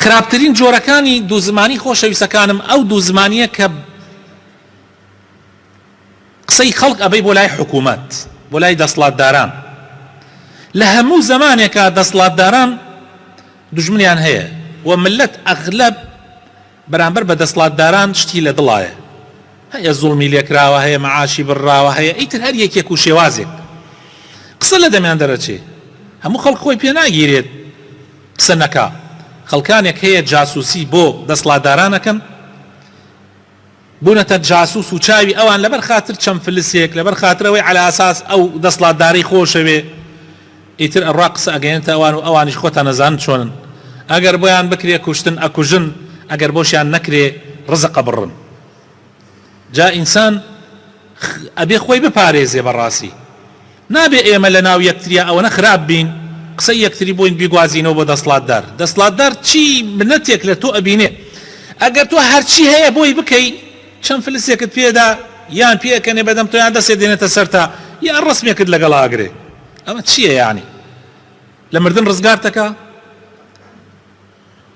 خراپترین جۆرەکانی دوو زمانی خۆشەویستەکانم ئەو دوو زمانیە کە قسەی خەڵک ئەبەی بۆ لای حکوومەت بۆ لای دەسەڵاتداران لە هەموو زمانێکە دەسەڵاتداران دوژمنیان هەیە و ملت ئەغلب بەرامبەر بە دەسەڵاتداران شتی لە دڵایە هەیە زوڵمی لێکراوە هەیە مەعاشی بڕراوە هەیە ئیتر هەر یەکێک و شێوازێک قسە لە دەمیان دەرەچێ هەموو خەڵک خۆی پێ ناگیرێت قسە نەکا خەڵکانێک هەیە جاسووسی بۆ دەسەڵاتدارانەکەن بوونەتە جاسووس و چاوی ئەوان لەبەر خاتر چەند فلسێک لەبەر خاترەوەی عەلە ئاساس ئەو دەسەڵاتداری خۆشەوێ ئیتر ئەڕوا قسە ئەگەیەنێتە ئەوان و ئەوانیش خۆتان نەزانن چۆنن ئەگەر بۆیان بکرێ کوشتن ئەکوژن ئەگەر بۆشیان نەکرێ ڕزق ئەبڕن جا ئینسان ئەبێ خۆی بپارێزێ بەڕاستی نابێ ئێمە لە ناو یەکتریە ئەوەنە خراپ بین قسەی یەکتری بۆین بیگوازینەوە بۆ دەسەڵاتدار چی منەتێک لە تۆ ئەبینێ ئەگەر تۆ هەرچی هەیە بۆی بکەی چەند فلسێکت پێدا یان پێکەنێ بەدەم تۆ یان دەسێ دێنێتە سەرتا یان ڕسمێکت لەگەڵ ئاگرێ ئەمە چییە یانی لە مردن ڕزگارتەکە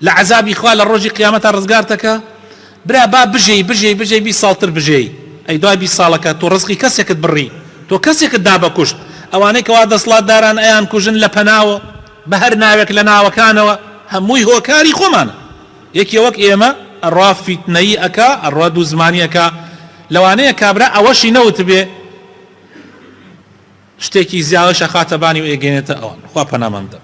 لە عەزابی خوا لە ڕۆژی قیامەتە ڕزگارتەکە برا با بژەی 20 ساڵتر بژەی ئەی دوای 20 ساڵەکە تۆ ڕزقی کەسێکت بڕی تۆ کەسێکت دا بە کوشت ئەوانەی کەوا دەسەڵاتداران ئەیان کوژن لە پەناوە بە هەر ناوێک لە ناوەکانەوە هەمووی هۆکاری خۆمانە یەکی وەک ئێمە ئەڕوا فیتنەیی ئەکا ئەڕوا دوو زمانی ئەکا لەوانەیە کابرا ئەوەشی نەوت بێ شتێکی زیاوەشە خاتەبانی و ئێگەێنێتە ئەوان خوا پەنامان بدە